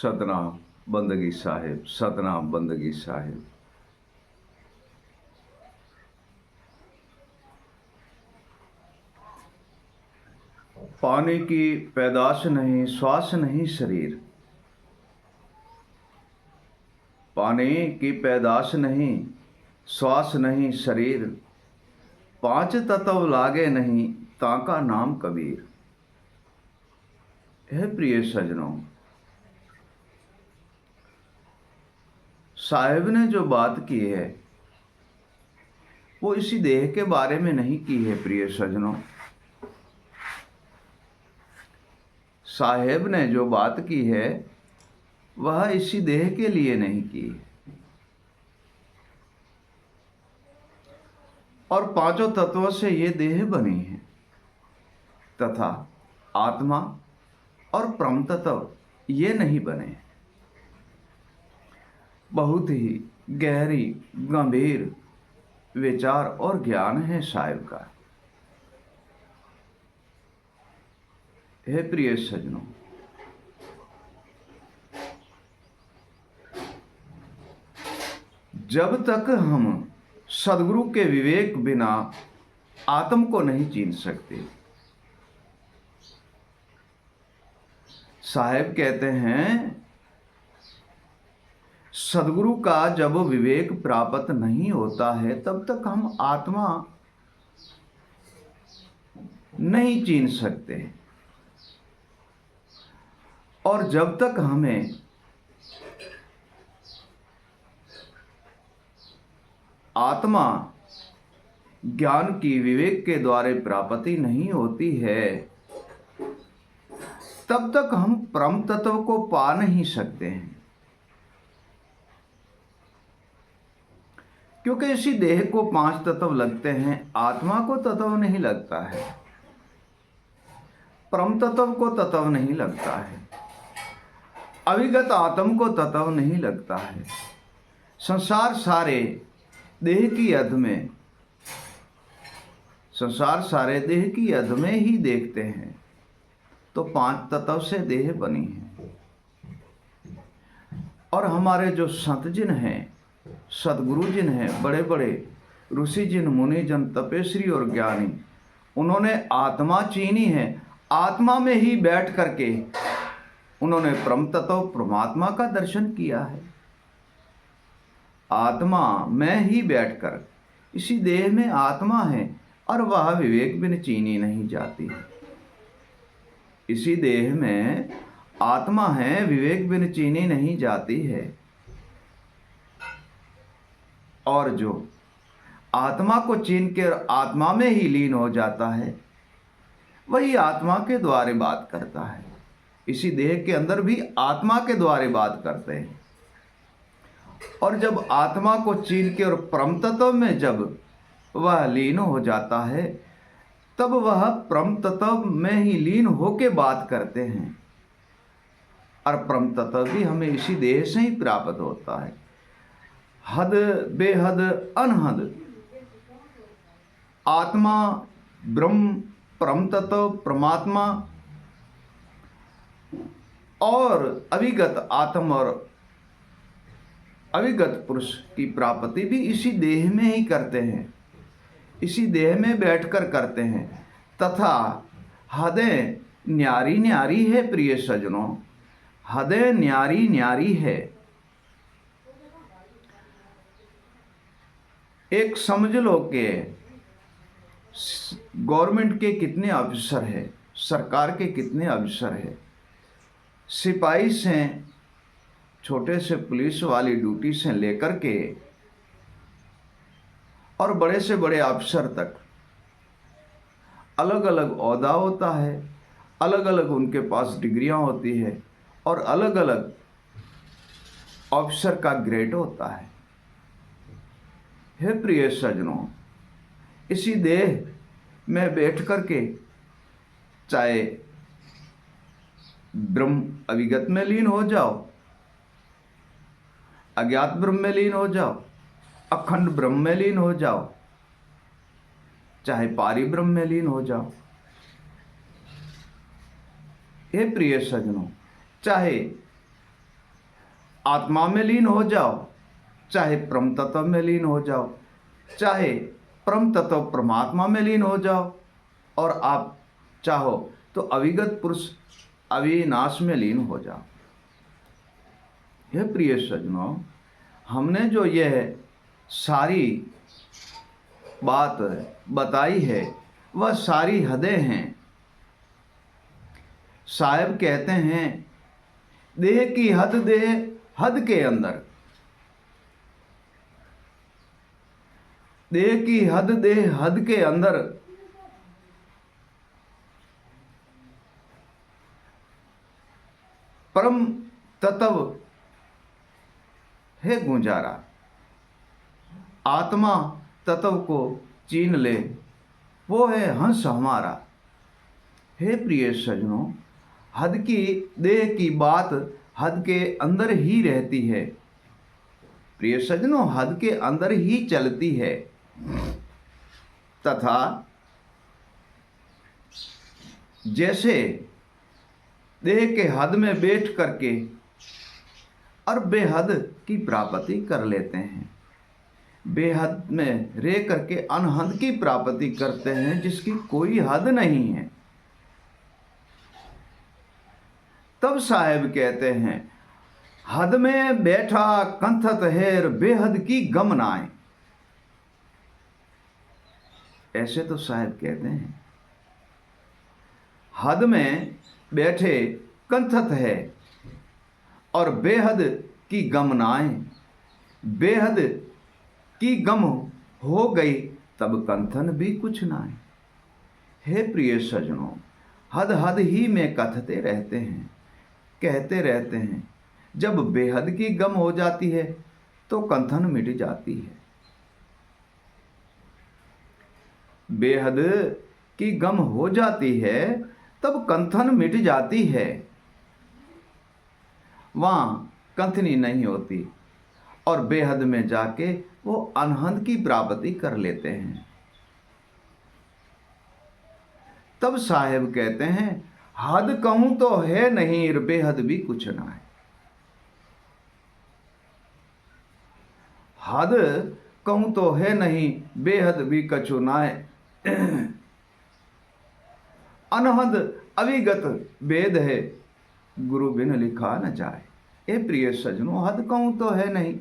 सतनाम बंदगी साहिब, सतनाम बंदगी साहिब। पानी की पैदाश नहीं, श्वास नहीं शरीर। पानी की पैदाश नहीं, श्वास नहीं शरीर। पांच तत्व लागे नहीं, ताका नाम कबीर। है प्रिय सजनों, साहिब ने जो बात की है वो इसी देह के बारे में नहीं की है। प्रिय सजनों, साहेब ने जो बात की है वह इसी देह के लिए नहीं की है। और पांचों तत्वों से ये देह बनी है तथा आत्मा और परम तत्व ये नहीं बने। बहुत ही गहरी गंभीर विचार और ज्ञान है साहिब का। हे प्रिय सजनों, जब तक हम सदगुरु के विवेक बिना आत्म को नहीं चीन सकते। साहिब कहते हैं सदगुरु का जब विवेक प्राप्त नहीं होता है तब तक हम आत्मा नहीं चीन सकते। और जब तक हमें आत्मा ज्ञान की विवेक के द्वारा प्राप्ति नहीं होती है तब तक हम परम तत्व को पा नहीं सकते हैं। क्योंकि इसी देह को पांच तत्व लगते हैं, आत्मा को तत्व नहीं लगता है, परम तत्व को तत्व नहीं लगता है, अविगत आत्म को तत्व नहीं लगता है। संसार सारे देह की अध में, संसार सारे देह की अध में ही देखते हैं तो पांच तत्व से देह बनी है। और हमारे जो संत जिन हैं, सदगुरु जिन हैं, बड़े बड़े ऋषि जिन, मुनि जन, तपेश्वरी और ज्ञानी, उन्होंने आत्मा चीनी है। आत्मा में ही बैठ करके उन्होंने परम तत्व परमात्मा का दर्शन किया है। आत्मा में ही बैठकर, इसी देह में आत्मा है और वह विवेक बिन चीनी नहीं जाती है। इसी देह में आत्मा है, विवेक बिन चीनी नहीं जाती है। और जो आत्मा को चीन के आत्मा में ही लीन हो जाता है वही आत्मा के द्वारे बात करता है। इसी देह के अंदर भी आत्मा के द्वारे बात करते हैं। और जब आत्मा को चीन के और परम तत्व में जब वह लीन हो जाता है तब वह परम तत्व में ही लीन होके बात करते हैं। और परम तत्व भी हमें इसी देह से ही प्राप्त होता है। हद बेहद अनहद आत्मा, ब्रह्म, परम तत्व, परमात्मा और अविगत आत्म और अविगत पुरुष की प्राप्ति भी इसी देह में ही करते हैं, इसी देह में बैठकर करते हैं। तथा हदें न्यारी न्यारी है प्रिय सजनों, हदें न्यारी न्यारी है। एक समझ लो कि गवर्नमेंट के कितने ऑफिसर हैं, सरकार के कितने ऑफिसर हैं, सिपाही से छोटे से पुलिस वाली ड्यूटी से लेकर के और बड़े से बड़े अफसर तक अलग अलग ओहदा होता है, अलग अलग उनके पास डिग्रियां होती है और अलग अलग ऑफिसर का ग्रेड होता है। हे प्रिय सजनों, इसी देह में बैठ करके चाहे ब्रह्म अविगत में लीन हो जाओ, अज्ञात ब्रह्म में लीन हो जाओ, अखंड ब्रह्म में लीन हो जाओ, चाहे पारि ब्रह्म में लीन हो जाओ। हे प्रिय सजनों, चाहे आत्मा में लीन हो जाओ, चाहे परम तत्व में लीन हो जाओ, चाहे परम तत्व परमात्मा में लीन हो जाओ, और आप चाहो तो अविगत पुरुष अविनाश में लीन हो जाओ। हे प्रिय सज्जनों, हमने जो यह सारी बात बताई है वह सारी हदें हैं। साहब कहते हैं, देह की हद देह हद के अंदर, देह की हद देह हद के अंदर, परम तत्व है गुंजारा। आत्मा तत्व को चीन ले, वो है हंस हमारा। हे प्रिय सज्जनों, हद की देह की बात हद के अंदर ही रहती है। प्रिय सज्जनों, हद के अंदर ही चलती है, तथा जैसे देह के हद में बैठ करके और बेहद की प्राप्ति कर लेते हैं, बेहद में रह करके अनहद की प्राप्ति करते हैं जिसकी कोई हद नहीं है, तब साहेब कहते हैं, हद में बैठा कंथत हेर बेहद की गम नाए। ऐसे तो साहेब कहते हैं, हद में बैठे कंथत है और बेहद की गम नाए। बेहद की गम हो गई तब कंथन भी कुछ नाए। हे प्रिय सज्जनों, हद हद ही में कथते रहते हैं, कहते रहते हैं। जब बेहद की गम हो जाती है तो कंथन मिट जाती है। बेहद की गम हो जाती है तब कंथन मिट जाती है, वहां कंथनी नहीं होती, और बेहद में जाके वो अनहद की प्राप्ति कर लेते हैं। तब साहेब कहते हैं, हद कहूं तो है नहीं, बेहद भी कुछ ना है। हद कहूं तो है नहीं, बेहद भी कछु ना है। अनहद अविगत वेद है, गुरु बिन लिखा न जाए। ए प्रिय सज्जनों, हद कहूं तो है नहीं।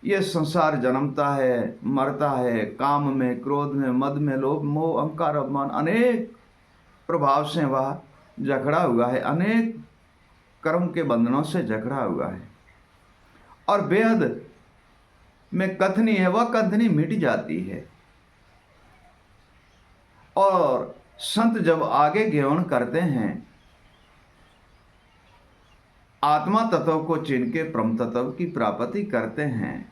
यह संसार जन्मता है, मरता है, काम में, क्रोध में, मद में, लोभ, मोह, अहंकार, अभिमान, अनेक प्रभाव से वह जकड़ा हुआ है, अनेक कर्म के बंधनों से जकड़ा हुआ है। और बेहद में कथनी है, वह कथनी मिट जाती है। और संत जब आगे ज्ञान करते हैं, आत्मा तत्व को चिन्ह के परम तत्व की प्राप्ति करते हैं,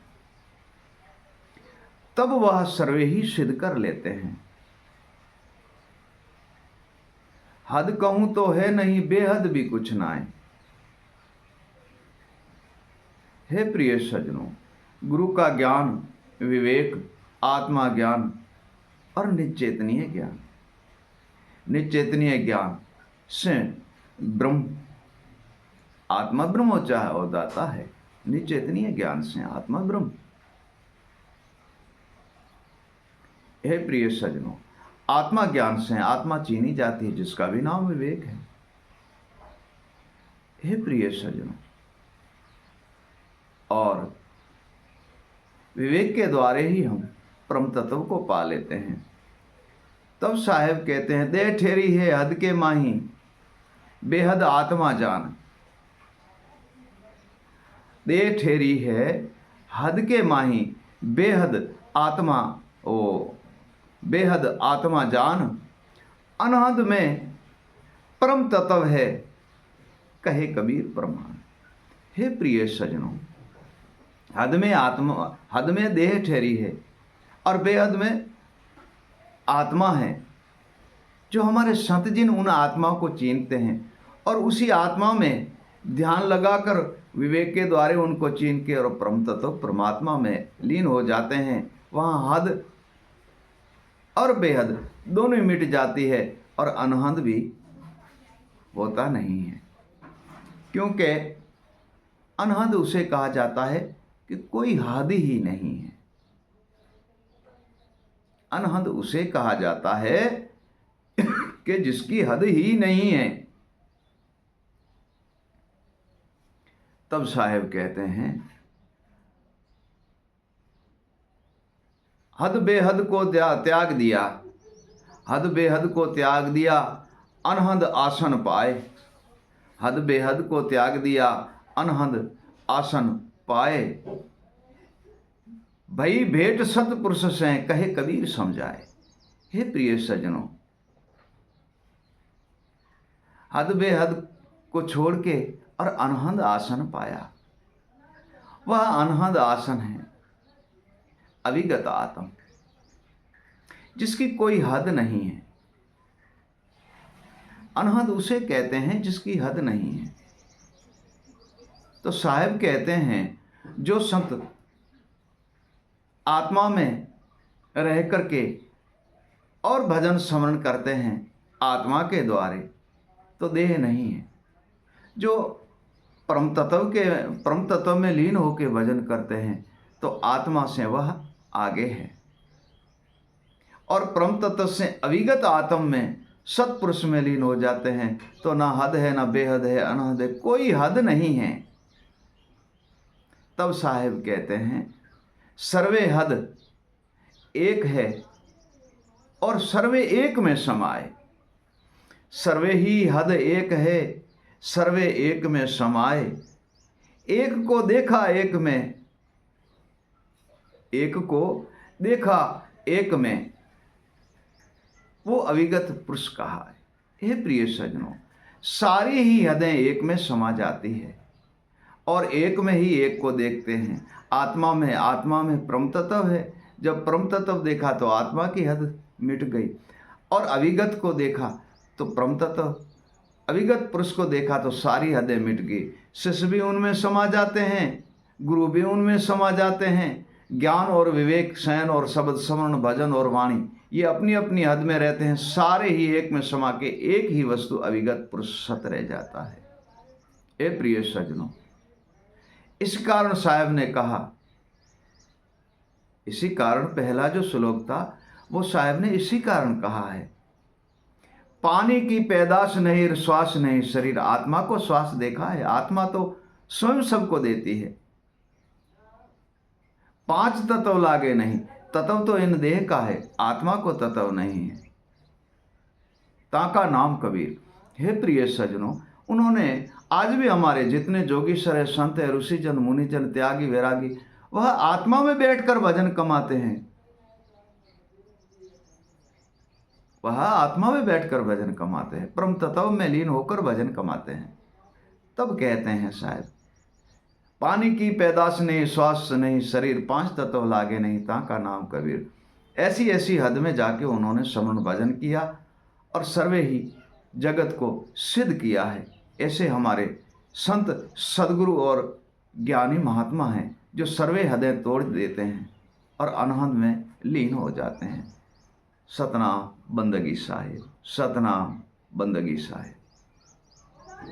तब वह सर्वे ही सिद्ध कर लेते हैं। हद कहूं तो है नहीं, बेहद भी कुछ ना है। हे प्रिय सज्जनों, गुरु का ज्ञान, विवेक, आत्मा ज्ञान और निचेतनीय ज्ञान, निचेतनीय ज्ञान से ब्रह्म, आत्मा ब्रह्म चाहे हो दाता है, निचेतनीय ज्ञान से आत्मा ब्रह्म। हे प्रिय सज्जनों, आत्मा ज्ञान से आत्मा चीनी जाती है, जिसका भी नाम विवेक है। हे प्रिय सज्जनों, और विवेक के द्वारा ही हम परम तत्व को पा लेते हैं। तब साहेब कहते हैं, दे ठेरी है हद के माही, बेहद आत्मा जान। दे ठेरी है हद के माही, बेहद आत्मा, ओ बेहद आत्मा जान। अनहद में परम तत्व है, कहे कबीर प्रमाण। हे प्रिय सज्जनों, हद में आत्मा, हद में देह ठहरी है और बेहद में आत्मा है। जो हमारे संत जिन उन आत्मा को चीनते हैं और उसी आत्मा में ध्यान लगाकर विवेक के द्वारा उनको चीन के और परम तत्व परमात्मा में लीन हो जाते हैं, वहाँ हद और बेहद दोनों मिट जाती है और अनहद भी होता नहीं है। क्योंकि अनहद उसे कहा जाता है कि कोई हद ही नहीं है। अनहद उसे कहा जाता है कि जिसकी हद ही नहीं है। तब साहेब कहते हैं, हद बेहद को त्याग दिया, हद बेहद को त्याग दिया, अनहद आसन पाए। हद बेहद को त्याग दिया, अनहद आसन पाए। भई भेंट सतपुरुष से कहे कबीर समझाए। हे प्रिय सज्जनों, हद बेहद को छोड़ के और अनहद आसन पाया। वह अनहद आसन है अविगत आत्म, जिसकी कोई हद नहीं है। अनहद उसे कहते हैं जिसकी हद नहीं है। तो साहब कहते हैं, जो संत आत्मा में रह करके और भजन स्मरण करते हैं आत्मा के द्वारे, तो देह नहीं है। जो परम तत्व में लीन होकर भजन करते हैं तो आत्मा से वह आगे है। और परम तत्व से अविगत आत्म में सत्पुरुष में लीन हो जाते हैं तो ना हद है, ना बेहद है, अनहद है, कोई हद नहीं है। तब साहेब कहते हैं, सर्वे हद एक है और सर्वे एक में समाए। सर्वे ही हद एक है, सर्वे एक में समाए। एक को देखा एक में, एक को देखा एक में, वो अविगत पुरुष कहा है। हे प्रिय सज्जनों, सारी ही हदें एक में समा जाती है और एक में ही एक को देखते हैं। आत्मा में परम तत्व है। जब परम तत्व देखा तो आत्मा की हद मिट गई, और अविगत को देखा तो परम तत्व, अविगत पुरुष को देखा तो सारी हदें मिट गई। शिष्य भी उनमें समा जाते हैं, गुरु भी उनमें समा जाते हैं। ज्ञान और विवेक, शयन और शब्द, स्मरण, भजन और वाणी, ये अपनी अपनी हद में रहते हैं। सारे ही एक में समा के एक ही वस्तु अविगत पुरुष सत रह जाता है। ए प्रिय सज्जनों, इस कारण साहब ने कहा, इसी कारण पहला जो श्लोक था वो साहब ने इसी कारण कहा है, पानी की पैदाश नहीं, श्वास नहीं शरीर। आत्मा को श्वास देखा है? आत्मा तो स्वयं सबको देती है। पांच तत्व लागे नहीं, तत्व तो इन देह का है, आत्मा को तत्व नहीं है। ताका नाम कबीर। हे प्रिय सज्जनों, उन्होंने आज भी हमारे जितने जोगीश्वर है, संत है, ऋषिजन, मुनिजन, त्यागी, वैरागी, वह आत्मा में बैठकर भजन कमाते हैं। वह आत्मा में बैठकर भजन कमाते हैं, परम तत्व में लीन होकर भजन कमाते हैं। तब कहते हैं साहब, पानी की पैदाश नहीं, श्वास नहीं शरीर, पांच तत्व लागे नहीं, ताका नाम कबीर। ऐसी ऐसी हद में जाके उन्होंने श्रवण भजन किया और सर्वे ही जगत को सिद्ध किया है। ऐसे हमारे संत, सदगुरु और ज्ञानी महात्मा हैं जो सर्वे हदें तोड़ देते हैं और अनहद में लीन हो जाते हैं। सतनाम बंदगी साहिब, सतनाम बंदगी साहिब।